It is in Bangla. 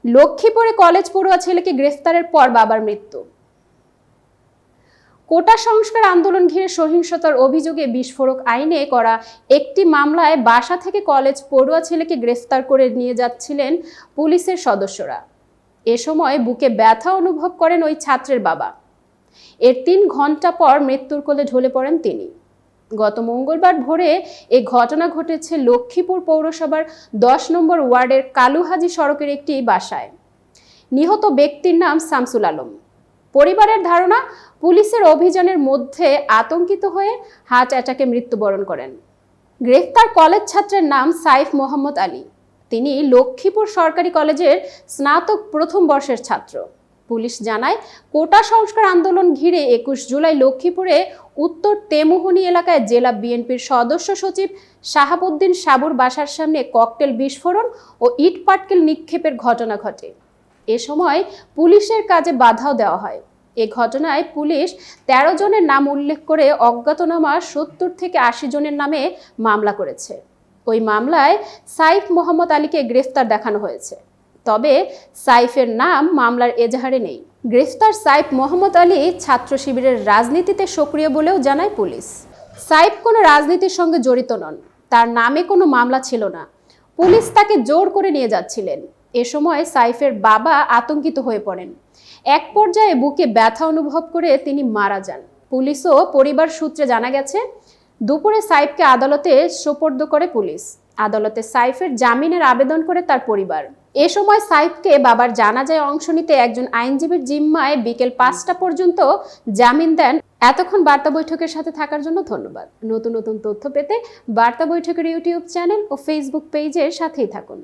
লক্ষ্মীপুরে কলেজ পড়ুয়া ছেলেকে গ্রেফতারের পর বাবার মৃত্যু। কোটা সংস্কার আন্দোলন ঘিরে সহিংসতার অভিযোগে বিস্ফোরক আইনে করা একটি মামলায় বাসা থেকে কলেজ পড়ুয়া ছেলেকে গ্রেফতার করে নিয়ে যাচ্ছিলেন পুলিশের সদস্যরা। এ সময় বুকে ব্যথা অনুভব করেন ওই ছাত্রের বাবা। এর ৩ ঘন্টা পর মৃত্যুর কোলে ঢলে পড়েন তিনি। গত মঙ্গলবার ভোরে এই ঘটনা ঘটেছে লক্ষ্মীপুর পৌরসভার ১০ নম্বর ওয়ার্ডের কালুহাজি সড়কের একটি বাসায়। নিহত ব্যক্তির নাম শামসুল আলম। পরিবারের ধারণা, পুলিশের অভিযানের মধ্যে আতঙ্কিত হয়ে হার্ট অ্যাটাকে মৃত্যুবরণ করেন। গ্রেফতার কলেজ ছাত্রের নাম সাইফ মোহাম্মদ আলী। তিনি লক্ষ্মীপুর সরকারি কলেজের স্নাতক প্রথম বর্ষের ছাত্র। পুলিশ জানায়, কোটা সংস্কার আন্দোলন ঘিরে ২১ জুলাই লক্ষ্মীপুরে উত্তর তেমুহনী এলাকায় জেলা বিএনপির সদস্য সচিব শাহাবুদ্দিন সাবুর বাসার সামনে ককটেল বিস্ফোরণ ও ইট পাটকেল নিক্ষেপের ঘটনা ঘটে। এ সময় পুলিশের কাজে বাধাও দেওয়া হয়। এ ঘটনায় পুলিশ ১৩ জনের নাম উল্লেখ করে অজ্ঞাতনামা ৭০ থেকে ৮০ জনের নামে মামলা করেছে। ওই মামলায় সাইফ মোহাম্মদ আলীকে গ্রেফতার দেখানো হয়েছে। তবে সাইফের নাম মামলার এজাহারে নেই। গ্রেফতার সাইফ মোহাম্মদ আলী ছাত্র শিবিরের রাজনীতিতে সক্রিয় বলেও জানায় পুলিশ। সাইফ কোনো রাজনীতির সঙ্গে জড়িত নন, তার নামে কোনো মামলা ছিল না। পুলিশ তাকে জোর করে নিয়ে যাচ্ছিলেন। এ সময় সাইফের বাবা আতঙ্কিত হয়ে পড়েন। এক পর্যায়ে বুকে ব্যথা অনুভব করে তিনি মারা যান। পুলিশ ও পরিবার সূত্রে জানা গেছে, দুপুরে সাইফকে আদালতে সোপর্দ করে পুলিশ। আদালতে সাইফের জামিনের আবেদন করে তার পরিবার। এ সময় সাইফকে বাবার জানাজায় অংশ নিতে একজন আইনজীবীর জিম্মায় বিকেল ৫টা পর্যন্ত জামিন দেন। এতক্ষণ বার্তা বৈঠকের সাথে থাকার জন্য ধন্যবাদ। নতুন নতুন তথ্য পেতে বার্তা বৈঠকের ইউটিউব চ্যানেল ও ফেসবুক পেজের সাথেই থাকুন।